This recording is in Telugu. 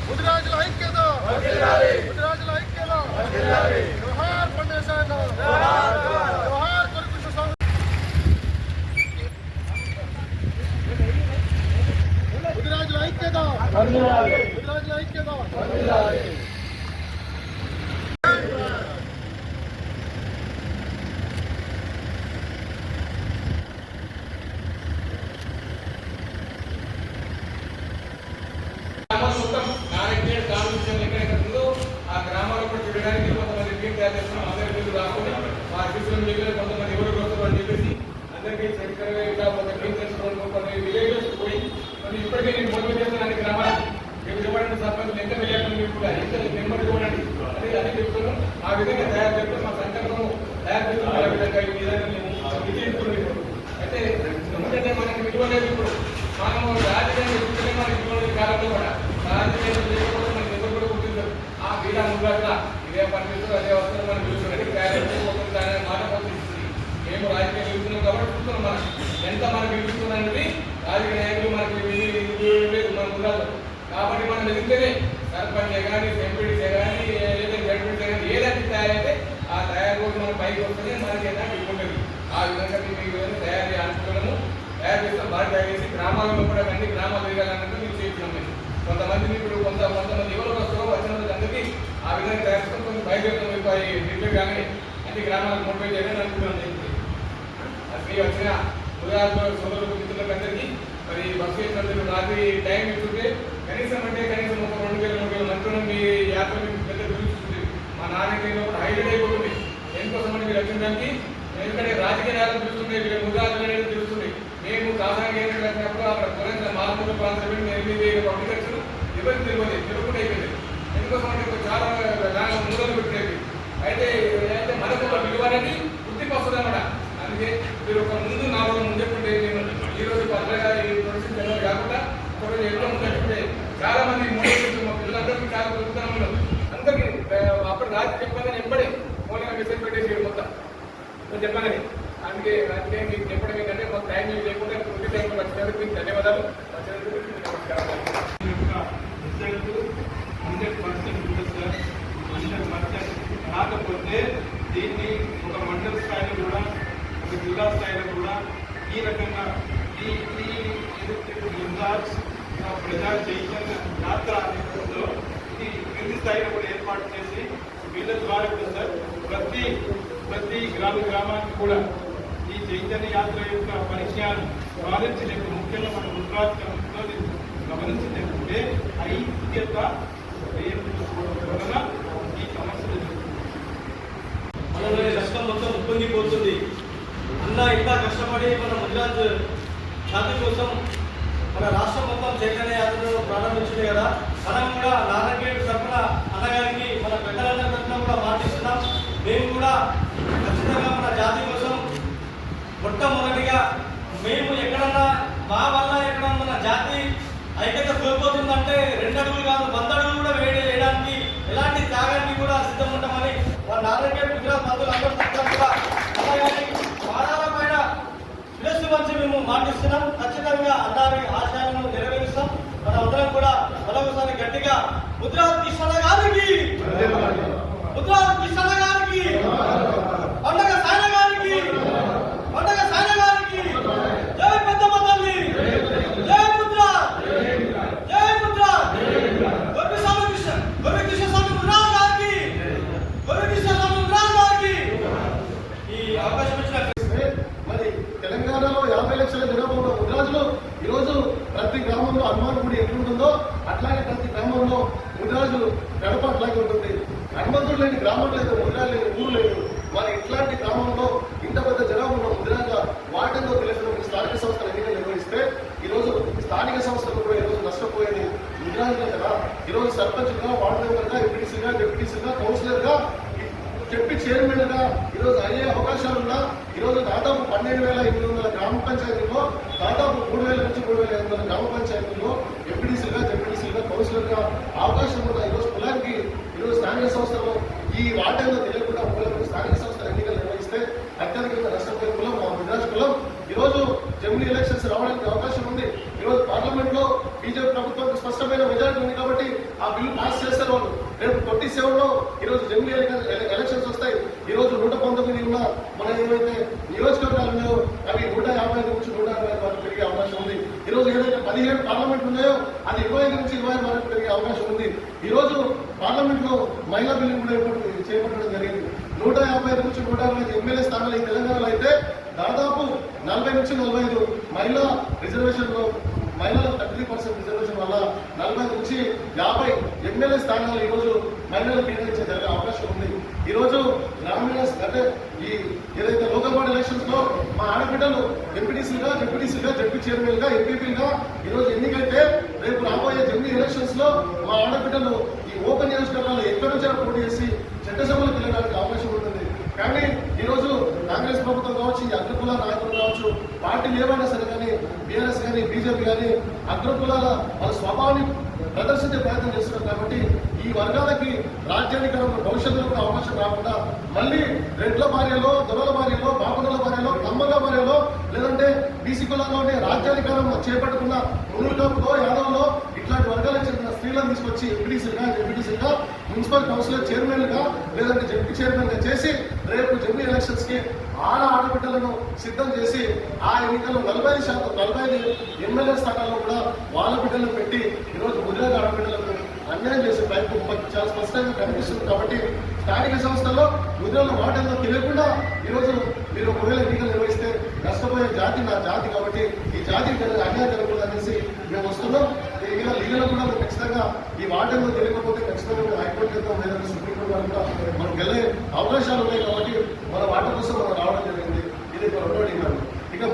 ముదిరాజుల ఐక్యత, ముదిరాజుల ఐక్యత. జోహార్ ఫౌండేషన్, జోహార్ కొరకు స్వామి. ముదిరాజుల ఐక్యత, ముదిరాజుల ఐక్యత. మొత్తం నారాయణ కాన్స్టిట్యూషన్ ఎక్కడెక్కడుందో ఆ గ్రామాల్లో కూడా తిరగడానికి కొంతమంది టీం తయారు చేస్తున్నాం. అందరి పేర్లు రాసుకొని ఆ శిశువుల దగ్గర కొంతమంది ఎవరు వస్తారు అని చెప్పేసి అందరికీ చరిత్రగా ఇట్లా కొంత టీం చేసుకోవడం కొన్ని విలేజెస్ పోయి కొన్ని ఇప్పటికే నేను మోటివేట్ చేస్తాను అన్ని గ్రామాలు మీకు ఇవ్వడానికి సర్పంచులు ఎంత వెళ్ళాలని మీరు కూడా ఎంత నెంబర్ ఇవ్వడానికి అనేది అన్ని చెప్తున్నాం. ఆ విధంగా తయారు చేస్తూ మా సంకల్పం తయారు చేస్తున్నాం. ఆ విధంగా ఈ విధంగా మేము విజయిస్తున్నాం. అయితే ఎందుకంటే మనకి విలువ లేదు. ఇప్పుడు మనము రాజకీయాన్ని ఎదుర్కొనే మనకి విలువ లేదు. కాలంలో కూడా రాజకీయాలు లేకపోతే మనకి ఎవరు కూడా గుర్తించారు. ఆ వీళ్ళ ముందుగా ఇదే పనిచేస్తారు, అదే వస్తారు మనం చూస్తున్నాం. దాని మాట పోతుంది. మేము రాజకీయాలు ఎదుర్కొన్నాం కాబట్టి చూస్తున్నాం. మనం ఎంత మనకి ఎదుర్కొన్నాం అనేది రాజకీయ నాయకులు మనకి లేదు మన ముందు. కాబట్టి మనం ఎదిగితేనే సర్పంచ్ కానీ ఎంపీడీసీ కానీ ఏదైతే జడ్పీడీ కానీ ఏదైతే తయారైతే ఆ తయారు రోజు మన పైకి వస్తుంది. మనకి ఏదైనా ఇవ్వలేదు. ఆ విధంగా మీకు తయారు అనుకోవడము తయారు చేస్తాం. బాగా తయారు చేసి గ్రామాల్లో కూడా అన్ని గ్రామాలు తిరగాలన్నట్టు మీరు చేస్తున్నాం. కొంతమంది ఇప్పుడు కొంతమంది ఎవరు వస్తారో వచ్చిన అందరికీ ఆ విధంగా తయారు చేస్తాం. కొంచెం బయలుదేరుతాం. రిపేర్ కానీ అన్ని గ్రామాలకు మోటివేట్ చేయాలని అనుకుంటున్నాం. అది వచ్చిన ఉదాహరణ సోదరులకు మిత్రులకు అందరికీ మరి బస్సు చేసినట్టు రాత్రి టైం ఇస్తుంటే కనీసం ఒక 2,000-3,000 మంత్రులు మీ యాత్ర పెద్ద చూపిస్తుంది. మా నాన్నకేలో కూడా హైలైట్ అయిపోతుంది. దేనికోసం అంటే మీరు వచ్చినడానికి ఎందుకంటే రాజకీయ నాయకులు తెలుస్తుండే, వీళ్ళ ముద్రాజులు అనేది తెలుస్తుంది. మేము కాసాగా వచ్చినప్పుడు అక్కడ పొలంగా మారుమూల ప్రాంతం 8,000 పబ్లిక్ ఖర్చులు ఎవరికి తెలియదు, తెలుగుకుండా అయిపోయింది. ఎందుకోసం అంటే చాలా మూలలు పెట్టేవి. అయితే మనకు ఒక విలువ అనేది గుర్తింపు వస్తుంది అన్నమాట. అందుకే మీరు ఒక ముందు 4 రోజుల ముందు చెప్పుంటే నేను ఈరోజు పర్లేదా జనవరి కాకుండా ఒక రోజు ఎన్నో ముందు చెప్తే చాలా మంది మా పిల్లలందరికీ చాలా దొరుకుతున్నాం. అందరికీ అప్పుడు రాత్రి చెప్పాలని ఎంబడే ఫోన్గా మెసేజ్ పెట్టేసి మొత్తం చెప్పాలని. అందుకే మీకు చెప్పడం ఏంటంటే మాకు టైం లేకుండా పూర్తి టైంలో వచ్చినందుకు మీకు ధన్యవాదాలు. నమస్కారం. 100% కాకపోతే దీన్ని ఒక మండల స్థాయిలో కూడా ఒక జిల్లా స్థాయిలో కూడా ఈ రకంగా ఈ ప్రజా చైతన్య యాత్ర అనేలో ఇది కింది స్థాయిలో కూడా ఏర్పాటు చేసి వీళ్ళ ద్వారా కూడా సార్ ప్రతి గ్రామానికి కూడా ఈ చైతన్య యాత్ర యొక్క పరిచయాన్ని సాధించలేక ముఖ్యంగా మన గుజరాత్లో గమనించలేకుంటే ఐక్యత వలన ఈ సమస్యలు మనలో కష్టం మొత్తం ఉప్పొంగిపోతుంది. అన్న ఇంకా కష్టపడి మన గుజరాత్ జాతి కోసం మన రాష్ట్రం మొత్తం చైతన్య యాత్రను ప్రారంభించింది కదా. మనం కూడా నారాయణ తరఫున అన్నగారికి మన పెద్దలందరి తరఫున కూడా మాటిస్తున్నాం. మేము కూడా ఖచ్చితంగా మన జాతి కోసం మొట్టమొదటిగా మేము ఎక్కడన్నా మా వల్ల ఎక్కడ మన జాతి ఐక్యత కోల్పోతుందంటే 2 అడుగులు కాదు 100 అడుగులు కూడా వేయడానికి ఎలాంటి త్యాగానికి కూడా సిద్ధం ఉంటామని నారాయణ గుజరాత్ మంత్రులందరూ కూడా అన్నగారి పాదాల పైన శిరస్సు వంచి మేము మాటిస్తున్నాం. ఖచ్చితంగా అందరి ఆశయాలను నెరవేరుస్తాం. మన అందరం కూడా మరొకసారి గట్టిగా గుజరాత్ కిషన్ గారికి, గుజరాత్ కిషన్ గారికి, పండగ సాయన గారికి, పండగ సాయన గారికి జై పెద్దమ్మ తల్లి, జై గుజరాత్, జై గుజరాత్. గొర్రె కృష్ణ స్వామి గుజరాత్ గారికి, గొర్రె కృష్ణ స్వామి గుజరాత్ గారికి ఈ అవకాశం ఇచ్చిన మరి తెలంగాణలో 50 లక్షల జనాభా ఉన్న ముదిరాజులు ఈరోజు ప్రతి గ్రామంలో హనుమాన్ గుడి ఎట్లుంటుందో అట్లాగే ప్రతి గ్రామంలో ముదిరాజులు గడప అట్లాగే ఉంటుంది. హనుమంతుడు లేని గ్రామం లేదు, ముదిరాజు లేని ఊరు లేదు. మరి ఇట్లాంటి గ్రామంలో ఇంత పెద్ద జనాభా ఉన్న ముదిరాజ వాటంతో తెలిసిన స్థానిక సంస్థలు ఎన్నికలు నిర్వహిస్తే ఈరోజు స్థానిక సంస్థలు కూడా ఈరోజు నష్టపోయేది ముదిరాజులే కదా. ఈరోజు సర్పంచ్గా, వార్డు మెంబర్గా, ఎంపీటీసీగా, డిప్యూటీసీగా, కౌన్సిలర్గా చెప్పి చైర్మన్గా ఈరోజు అయ్యే అవకాశాలున్నా ఈరోజు దాదాపు 12,800 గ్రామ పంచాయతీల్లో దాదాపు 3,000 నుంచి 3,500 గ్రామ పంచాయతీల్లో ఎంపీటీసీగా, జెడ్పీటీసీగా, కౌన్సిలర్గా అవకాశం ఉన్న ఈరోజు కులానికి ఈరోజు స్థానిక సంస్థలు ఈ వాటంలో తెలియకుండా స్థానిక సంస్థల ఎన్నికలు నిర్వహిస్తే అత్యధికంగా నష్టపోయే కులం మా ముదిరాజు కులం. ఈరోజు జమిలీ ఎలక్షన్స్ రావడానికి అవకాశం ఉంది. ఈరోజు పార్లమెంట్ లో బీజేపీ ప్రభుత్వానికి స్పష్టమైన మెజారిటీ ఉంది కాబట్టి ఆ బిల్లు పాస్ చేస్తారు వాళ్ళు. రేపు 27లో ఈరోజు జమిలీ ఎలక్షన్స్ వస్తాయి. ఈరోజు 119 ఉన్న మన ఏవైతే నియోజకవర్గాలు ఉన్నాయో అవి 150 నుంచి 160 వరకు పెరిగే అవకాశం ఉంది. ఈరోజు ఏదైతే 17 పార్లమెంట్ ఉన్నాయో అది 25 నుంచి 20 వరకు పెరిగే అవకాశం ఉంది. ఈరోజు పార్లమెంట్ లో మహిళా బిల్లు కూడా చేపట్టడం జరిగింది. 150 నుంచి 160 ఎమ్మెల్యే స్థానాలు ఈ తెలంగాణలో అయితే దాదాపు 40 నుంచి 45 మహిళా రిజర్వేషన్లో మహిళలకు 33% రిజర్వేషన్ వల్ల 40 నుంచి 50 ఎమ్మెల్యే స్థానాలు ఈరోజు మహిళలకు కేటాయించే జరిగే అవకాశం ఉంది. ఈరోజు గ్రామీణ అంటే ఈ ఏదైతే లోకల్ బాడీ ఎలక్షన్స్ లో మా ఆడబిడ్డలు ఎంపీటీసీగా జడ్పీ చైర్మన్ గా ఎంపీపీగా ఈరోజు ఎన్నికైతే రేపు రాబోయే జమిలీ ఎలక్షన్స్ లో మా ఆడబిడ్డలు ఈ ఓపెన్ నియోజకవర్గాలు ఎక్కడి నుంచి పోటీ చేసి చట్టసభలకు వెళ్ళడానికి అవకాశం ఉంటుంది. కానీ ఈరోజు కాంగ్రెస్ ప్రభుత్వం కావచ్చు, ఈ అగ్రకుల నాయకులు కావచ్చు, పార్టీలు ఏమైనా సరే కానీ బీఆర్ఎస్ కానీ బీజేపీ కానీ అగ్రకులాల వాళ్ళ స్వభావాన్ని ప్రదర్శించే ప్రయత్నం చేస్తున్నారు. కాబట్టి ఈ వర్గాలకి రాజ్యాధికారంలో భవిష్యత్తులో కూడా అవకాశం రాకుండా మళ్ళీ రెడ్ల భార్యలో, దొరల భార్యలో, బాపనుల భార్యలో, కమ్మల భార్యలో లేదంటే బీసీ కులంలోనే రాజ్యాధికారం చేపట్టుకున్న మునులతో యాదవ్లో ఇట్లాంటి వర్గాలకు చెందిన స్త్రీలను తీసుకొచ్చి ఎంపీటీసీగా మున్సిపల్ కౌన్సిలర్ చైర్మన్గా లేదంటే జడ్పీ చైర్మన్ గా చేసి రేపు జమిలీ ఎలక్షన్స్ కి ఆడబిడ్డలను సిద్ధం చేసి ఆ ఎన్నికల్లో 45 ఎమ్మెల్యే స్థానాల్లో కూడా వాళ్ళ బిడ్డలను పెట్టి ఈరోజు ముదిరాజు ఆడబిడ్డలకు అన్యాయం చేసే ప్రయత్నం చాలా స్పష్టంగా కనిపిస్తుంది. కాబట్టి స్థానిక సంస్థల్లో ముద్రల వాటంలో తెలియకుండా ఈరోజు మీరు ఒకవేళ ఎన్నికలు నిర్వహిస్తే నష్టపోయే జాతి నా జాతి. కాబట్టి ఈ జాతికి అన్యాయం జరగకూడదు అనేసి మేము వస్తున్నాం. లీగలో కూడా ఖచ్చితంగా ఈ వాటంలో తెలియకపోతే ఖచ్చితంగా హైకోర్టు వెళ్తాం, లేదంటే సుప్రీంకోర్టు వరకు కూడా మనకు వెళ్ళే అవకాశాలు ఉన్నాయి. కాబట్టి మన వాట కోసం మనం రావడం